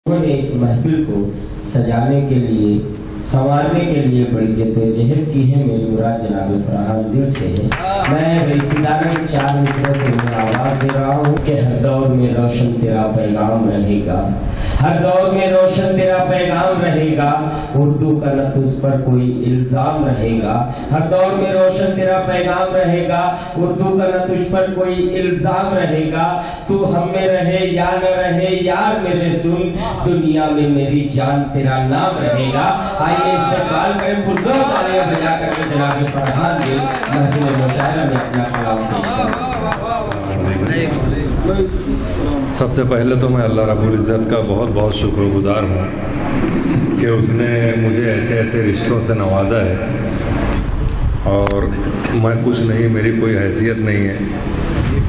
उन्होंने इस महफिल को सजाने के लिए, संवारने के लिए बड़ी जद्दोजहद की है। मेरी मुराद जनाब फरहान दिल से है। मैं रिश्तेदारों की 4 मिसरों से मैं आवाज दे रहा हूँ कि हर दौर में रोशन तेरा पैगाम रहेगा, हर दौर में रोशन तेरा पैगाम रहेगा, उर्दू का न तुझ पर कोई इल्जाम रहेगा। हर दौर में रोशन तेरा पैगाम रहेगा, उर्दू का न तुझ पर कोई इल्जाम रहेगा। तू हम में रहे या न रहे यार मेरे सुन, दुनिया में मेरी जान तेरा नाम रहेगा। आइए इस्तेमाल करें बुजुर्ग तालियां बजा करके जनाब फरहान जी महफिल मुशायरा में अपना कलाम पेश करें। सबसे पहले तो मैं अल्लाह रब्बुल इज़्ज़त का बहुत बहुत शुक्रगुजार हूँ कि उसने मुझे ऐसे ऐसे रिश्तों से नवाजा है। और मैं कुछ नहीं, मेरी कोई हैसियत नहीं है,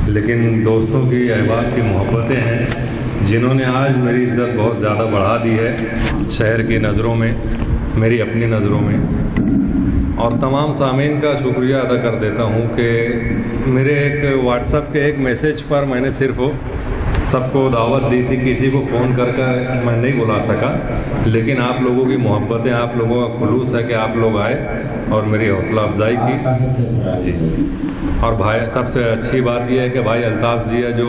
लेकिन दोस्तों की, अहबाब की मोहब्बतें हैं जिन्होंने आज मेरी इज़्ज़त बहुत ज़्यादा बढ़ा दी है शहर की नज़रों में, मेरी अपनी नज़रों में। और तमाम सामीन का शुक्रिया अदा कर देता हूँ कि मेरे एक व्हाट्सएप के एक मैसेज पर मैंने सिर्फ सबको दावत दी थी, किसी को फ़ोन कर मैं नहीं बुला सका, लेकिन आप लोगों की मोहब्बतें, आप लोगों का खुलूस है कि आप लोग आए और मेरी हौसला अफजाई की जी। और भाई, सबसे अच्छी बात यह है कि भाई अल्ताफ़ जी है जो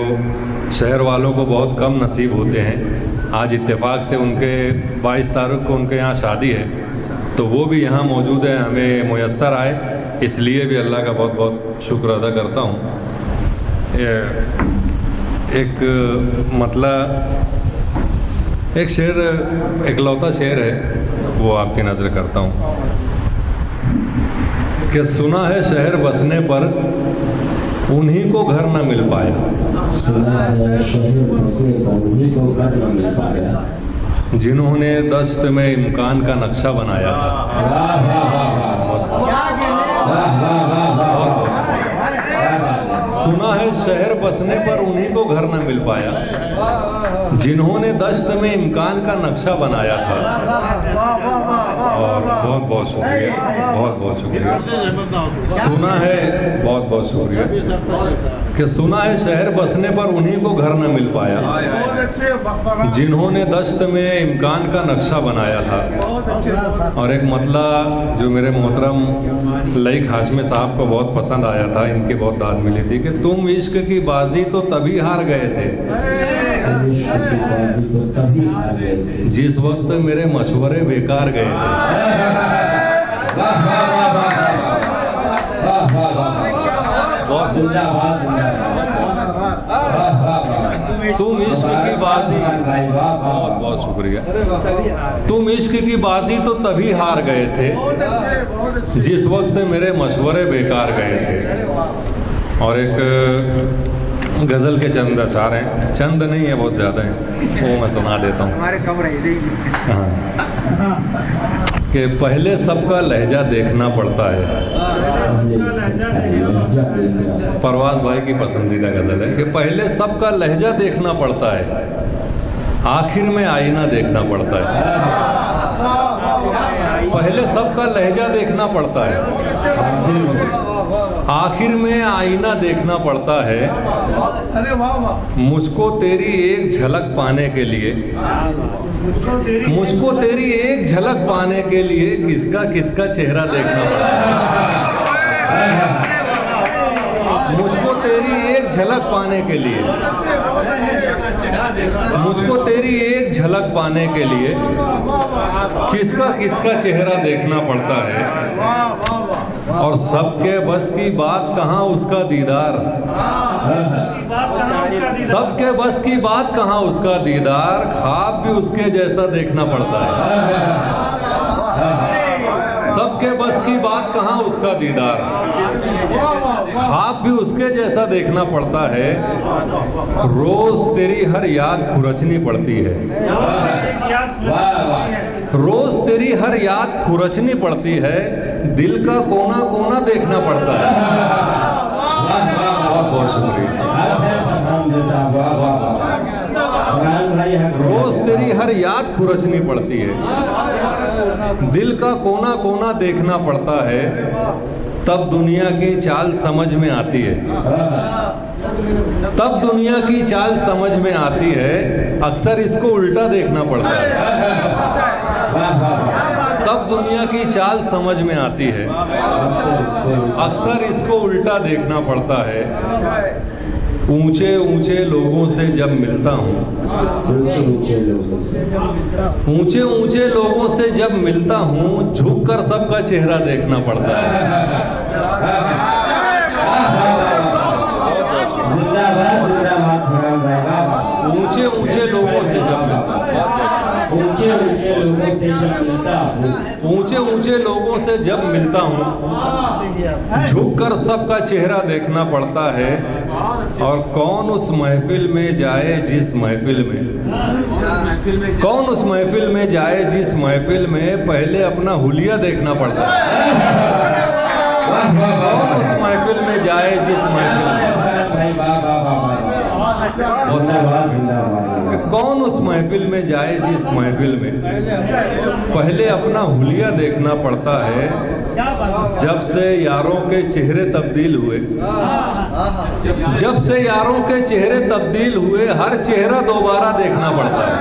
शहर वालों को बहुत कम नसीब होते हैं। आज इत्तेफाक से उनके 22 तारीख को उनके यहाँ शादी है, तो वो भी यहाँ मौजूद है, हमें मुयस्सर आए, इसलिए भी अल्लाह का बहुत बहुत शुक्र अदा करता हूँ। एक मतलब एक शेर, इकलौता शेर है, वो आपकी नज़र करता हूँ कि सुना है शहर बसने पर उन्हीं को घर न मिल पाया, सुना है शहर बसने पर उन्हीं को घर न मिल पाया, जिन्होंने दश्त में इम्कान का नक्शा बनाया था। सुना है शहर बसने पर उन्हीं को घर न मिल पाया, जिन्होंने दश्त में इम्कान का नक्शा बनाया था। और बहुत बहुत शुक्रिया, बहुत बहुत शुक्रिया। सुना है, बहुत बहुत शुक्रिया कि सुना है शहर बसने पर उन्हीं को घर न मिल पाया, जिन्होंने दश्त में इम्कान का नक्शा बनाया था। और एक मतला जो मेरे मोहतरम लईक हाशमी साहब को बहुत पसंद आया था, इनकी बहुत दाद मिली थी कि तुम इश्क की बाजी तो तभी हार गए थे जिस वक्त मेरे मशवरे बेकार गए थे। तुम इश्क की बाजी, बहुत बहुत शुक्रिया। तुम इश्क की बाजी तो तभी हार गए थे जिस वक्त मेरे मशवरे बेकार गए थे। और एक गज़ल के चंद अशार हैं, चंद नहीं है, बहुत ज़्यादा हैं, वो मैं सुना देता हूँ। हमारे कम रही हाँ, कि पहले सबका लहजा देखना पड़ता है। परवाज़ भाई की पसंदीदा गज़ल है कि पहले सबका लहजा देखना पड़ता है, आखिर में आईना देखना पड़ता है। पहले सबका लहजा देखना पड़ता है, आखिर में आईना देखना पड़ता है। मुझको तेरी एक झलक पाने के लिए, मुझको तेरी एक झलक पाने के लिए किसका किसका चेहरा देखना पड़ता है। मुझको तेरी एक झलक पाने के लिए, मुझको तेरी एक झलक पाने के लिए किसका किसका चेहरा देखना पड़ता है। और सबके बस की बात कहाँ उसका दीदार, सबके बस की बात कहाँ उसका दीदार, ख्वाब भी उसके जैसा देखना पड़ता है। सबके बस की बात कहाँ उसका दीदार, ख्वाब भी उसके जैसा देखना पड़ता है। रोज तेरी हर याद खुरचनी पड़ती है, रोज तेरी हर याद खुरचनी पड़ती है, दिल का कोना कोना देखना पड़ता है। बहुत बहुत शुक्रिया। रोज तेरी हर याद खुरचनी पड़ती है, दिल का कोना कोना देखना पड़ता है। तब दुनिया की चाल समझ में आती है। तब दुनिया की चाल समझ में आती है, अक्सर इसको उल्टा देखना पड़ता है। तब दुनिया की चाल समझ में आती है, अक्सर इसको उल्टा देखना पड़ता है। ऊंचे ऊंचे लोगों से जब मिलता हूँ, ऊंचे ऊंचे लोगों से जब मिलता हूँ, झुककर सबका चेहरा देखना पड़ता है। ऊंचे ऊंचे लोगों से जब मिलता हूँ, ऊंचे ऊंचे लोगों से जब मिलता हूँ, ऊंचे ऊंचे लोगों से जब मिलता हूँ, झुककर सबका चेहरा देखना पड़ता है। और कौन उस महफिल में जाए जिस महफिल में, कौन उस महफिल में जाए जिस महफिल में पहले अपना हुलिया देखना पड़ता है। कौन उस महफिल में जाए जिस महफिल में, कौन उस महफिल में जाए जिस महफिल में पहले अपना हुलिया देखना पड़ता है। जब से यारों के चेहरे तब्दील हुए, जब से यारों के चेहरे तब्दील हुए, हर चेहरा दोबारा देखना पड़ता है।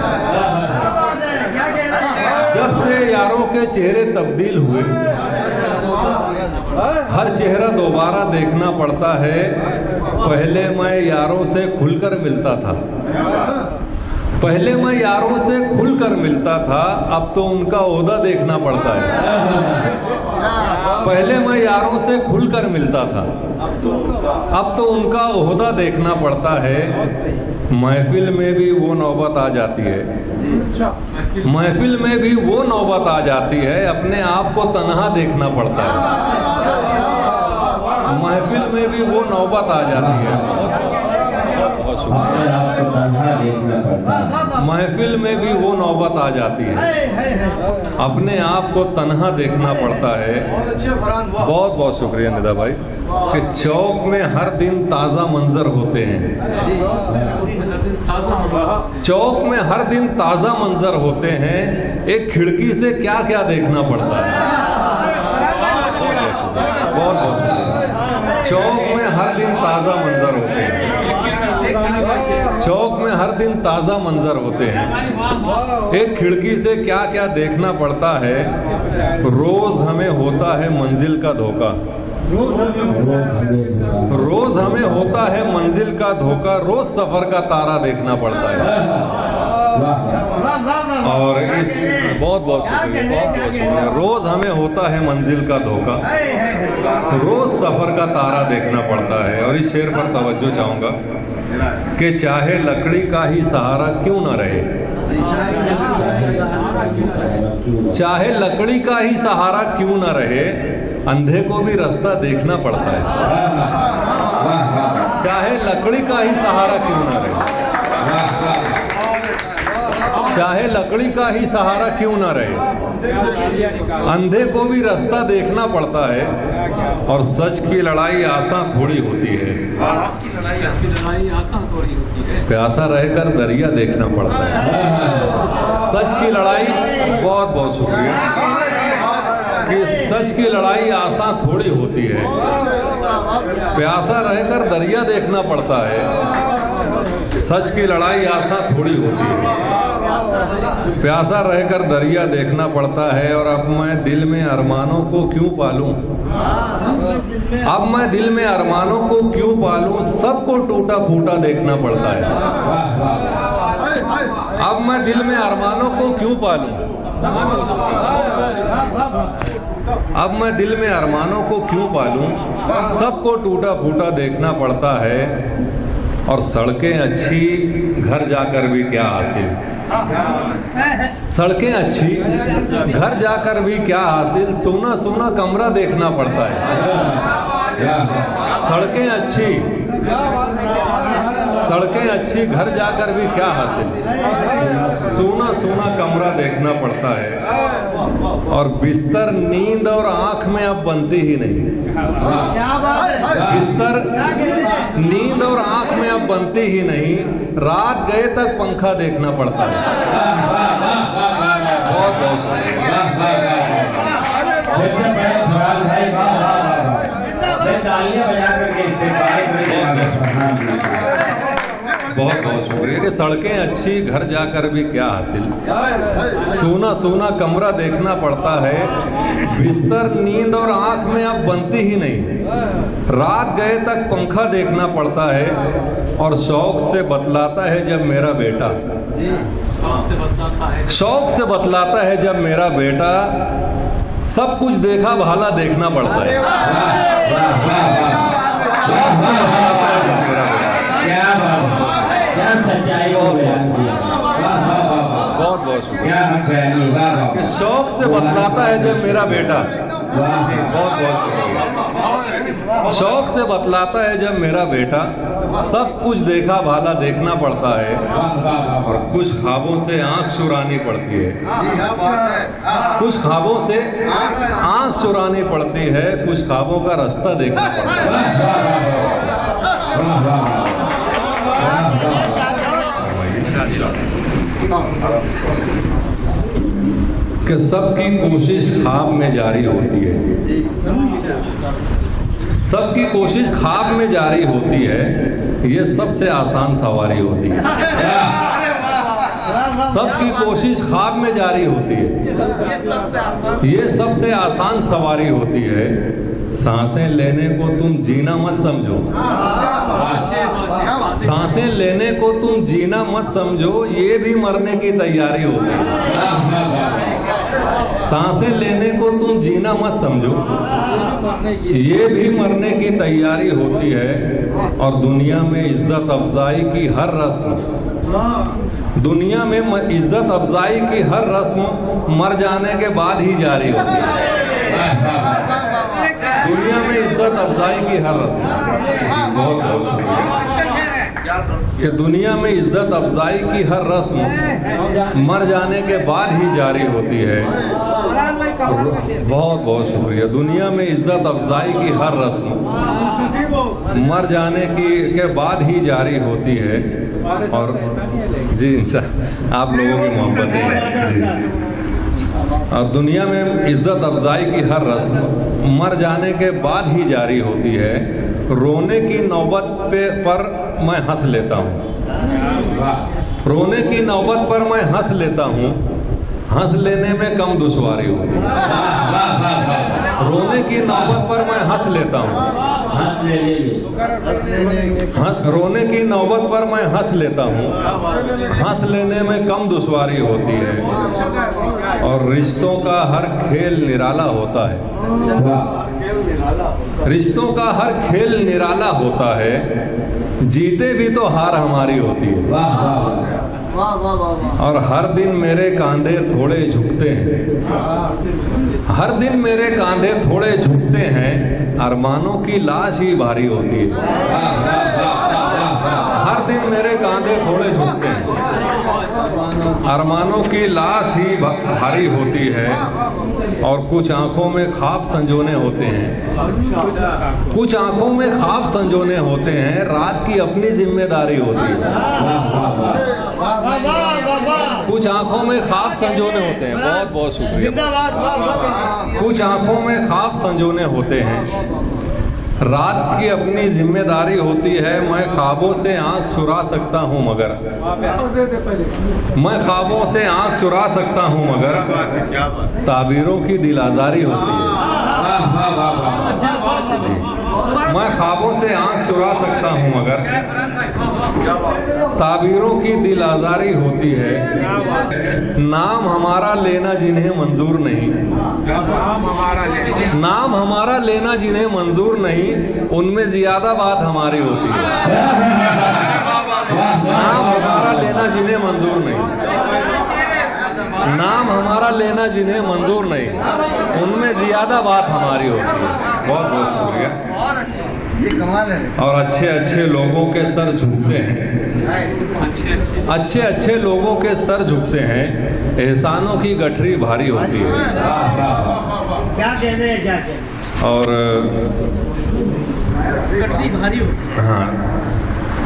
जब से यारों के चेहरे तब्दील हुए, हर चेहरा दोबारा देखना पड़ता है। पहले मैं यारों से खुलकर मिलता था, पहले मैं यारों से खुलकर मिलता था, अब तो उनका ओहदा देखना पड़ता है। पहले मैं यारों से खुलकर मिलता था, अब तो उनका ओहदा देखना पड़ता है। महफिल में भी वो नौबत आ जाती है, महफिल में भी वो नौबत आ जाती है, अपने आप को तन्हा देखना पड़ता है। महफिल में भी वो नौबत आ जाती है, महफिल में भी वो नौबत आ जाती है, अपने आप को तन्हा देखना पड़ता है। बहुत बहुत शुक्रिया निदा भाई कि चौक में हर दिन ताज़ा मंजर होते हैं, चौक में हर दिन ताज़ा मंजर होते हैं। एक खिड़की से क्या क्या देखना पड़ता है। बहुत बहुत शुक्रिया। चौक में हर दिन ताज़ा मंजर होते हैं, चौक में हर दिन ताज़ा मंजर होते हैं। एक खिड़की से क्या क्या देखना पड़ता है। रोज हमें होता है मंजिल का धोखा, रोज हमें होता है मंजिल का धोखा, रोज सफर का तारा देखना पड़ता है। और इस बहुत बहुत शुक्रिया, बहुत बहुत शुक्रिया। रोज हमें होता है मंजिल का धोखा, रोज सफर का तारा देखना पड़ता है। और इस शेर पर तवज्जो चाहूंगा कि चाहे लकड़ी का ही सहारा क्यों ना रहे, चाहे लकड़ी का ही सहारा क्यों ना रहे, अंधे को भी रास्ता देखना पड़ता है। चाहे लकड़ी का ही सहारा क्यों ना रहे, चाहे लकड़ी का ही सहारा क्यों ना रहे, अंधे को भी रास्ता देखना पड़ता है। और सच की लड़ाई आसान थोड़ी होती है, प्यासा रहकर दरिया देखना पड़ता है। सच की लड़ाई, बहुत बहुत शुक्रिया, कि सच की लड़ाई आसान थोड़ी होती है, प्यासा रहकर दरिया देखना पड़ता है। सच की लड़ाई आसान थोड़ी होती है, प्यासा रहकर दरिया देखना पड़ता है। और अब मैं दिल में अरमानों को क्यों पालूं, अब मैं दिल में अरमानों को क्यों पालूं, सबको टूटा फूटा देखना पड़ता है। अब मैं दिल में अरमानों को क्यों पालूं, अब मैं दिल में अरमानों को क्यों पालूं, सबको टूटा फूटा देखना पड़ता है। और सड़कें अच्छी घर जाकर भी क्या हासिल, सड़कें अच्छी घर जाकर भी क्या हासिल, सोना सोना कमरा देखना पड़ता है। सड़कें अच्छी, सड़कें अच्छी घर जाकर भी क्या हासिल, सोना सोना कमरा देखना पड़ता है। और बिस्तर नींद और आंख में अब बनती ही नहीं, बिस्तर नींद और आंख में अब बनती ही नहीं, रात गए तक पंखा देखना पड़ता है। बहुत बहुत तालियां बजा करके इस्तेमाल करें। बहुत बहुत शुक्रिया कि सड़कें अच्छी, घर जाकर भी क्या हासिल। सोना सोना कमरा देखना पड़ता है, बिस्तर नींद और आंख में अब बनती ही नहीं। रात गए तक पंखा देखना पड़ता है और शौक से बतलाता है जब मेरा बेटा, शौक से बतलाता है जब मेरा बेटा, सब कुछ देखा भाला देखना पड़ता है। क्या बात, क्या सच्चाई को बयान किया। बहुत बहुत शुक्रिया। कि शौक से बतलाता है जब मेरा बेटा, बहुत बहुत शुक्रिया। शौक से बतलाता है जब मेरा बेटा, सब कुछ देखा भाला देखना पड़ता है और कुछ ख्वाबों से आंख चुरानी पड़ती है। कुछ ख्वाबों से आंख चुरानी पड़ती है, कुछ ख्वाबों का रास्ता देखना पड़ता है। कि सबकी कोशिश ख्वाब में जारी होती है, सबकी कोशिश ख्वाब में जारी होती है, ये सबसे आसान सवारी होती है। सबकी कोशिश ख्वाब में जारी होती है, ये सबसे आसान सवारी होती है। सांसें लेने को तुम जीना मत समझो, सांसें लेने को तुम जीना मत समझो, ये भी मरने की तैयारी होती है। सांसें लेने को तुम जीना मत समझो, ये भी मरने की तैयारी होती है। और दुनिया में इज्जत अफजाई की हर रस्म, दुनिया में इज्जत अफजाई की हर रस्म मर जाने के बाद ही जारी होती है। दुनिया में इज्जत अफजाई की हर रस्म, बहुत बहुत शुक्रिया। कि दुनिया में इज्जत अफजाई की हर रस्म मर जाने के बाद ही जारी होती है। बहुत बहुत शुक्रिया। दुनिया में इज्जत अफजाई की हर रस्म मर जाने के बाद ही जारी होती है। और जी इंशाअल्लाह आप लोगों की मोहब्बत है। और दुनिया में इज्जत अफजाई की हर रस्म मर जाने के बाद ही जारी होती है। रोने की नौबत पर मैं हंस लेता हूँ, रोने की नौबत पर मैं हंस लेता हूँ, हंस लेने में कम दुश्वारी होती है। रोने की नौबत पर मैं हंस लेता हूँ, रोने की नौबत पर मैं हंस लेता हूँ, हंस लेने में कम दुश्वारी होती है। और रिश्तों का हर खेल निराला होता है, रिश्तों का हर खेल निराला होता है, जीते भी तो हार हमारी होती है। और हर दिन मेरे कांधे थोड़े झुकते हैं, हर दिन मेरे कांधे थोड़े झुकते हैं, अरमानों की लाश ही भारी होती है। हर दिन मेरे कांधे थोड़े झुकते हैं, अरमानों की लाश ही भारी होती है। और कुछ आंखों में ख्वाब संजोने होते हैं, कुछ आंखों में ख्वाब संजोने होते हैं, रात की अपनी जिम्मेदारी होती है। कुछ आंखों में ख्वाब संजोने होते हैं, बहुत बहुत शुक्रिया। कुछ आंखों में ख्वाब संजोने होते हैं, रात की अपनी जिम्मेदारी होती है। मैं ख्वाबों से आंख चुरा सकता हूँ मगर, मैं ख्वाबों से आंख चुरा सकता हूँ मगर, ताबीरों की दिल आजारी होती है। मैं ख्वाबों से आंख चुरा सकता हूँ मगर, ताबीरों की दिल आजारी होती है। नाम हमारा लेना जिन्हें मंजूर नहीं, नाम हमारा लेना जिन्हें मंजूर नहीं, उनमें ज्यादा बात हमारी होती है। नाम हमारा लेना जिन्हें मंजूर नहीं, नाम हमारा लेना जिन्हें मंजूर नहीं, उनमें ज्यादा बात हमारी होती है। बहुत बहुत शुक्रिया। और अच्छे अच्छे लोगों के सर झुकते हैं, अच्छे अच्छे लोगों के सर झुकते हैं, एहसानों की गठरी भारी होती है। क्या कहने हैं, क्या कहने? और गठरी भारी होती है। हाँ,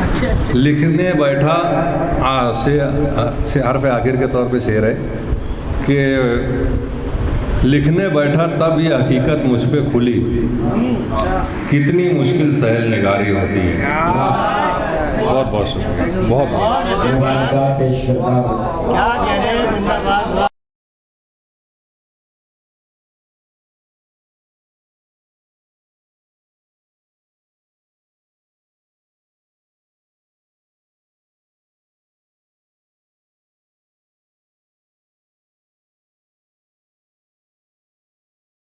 अच्छे अच्छे लिखने बैठा शेर पे आखिर के तौर पे शेर है कि लिखने बैठा तब ये हकीकत मुझ पे खुली, कितनी मुश्किल सहल निगारी होती है। बहुत बहुत शुक्रिया, बहुत बहुत मुबारक पेश करता हूँ। क्या कह रहे हैं, जिंदाबाद।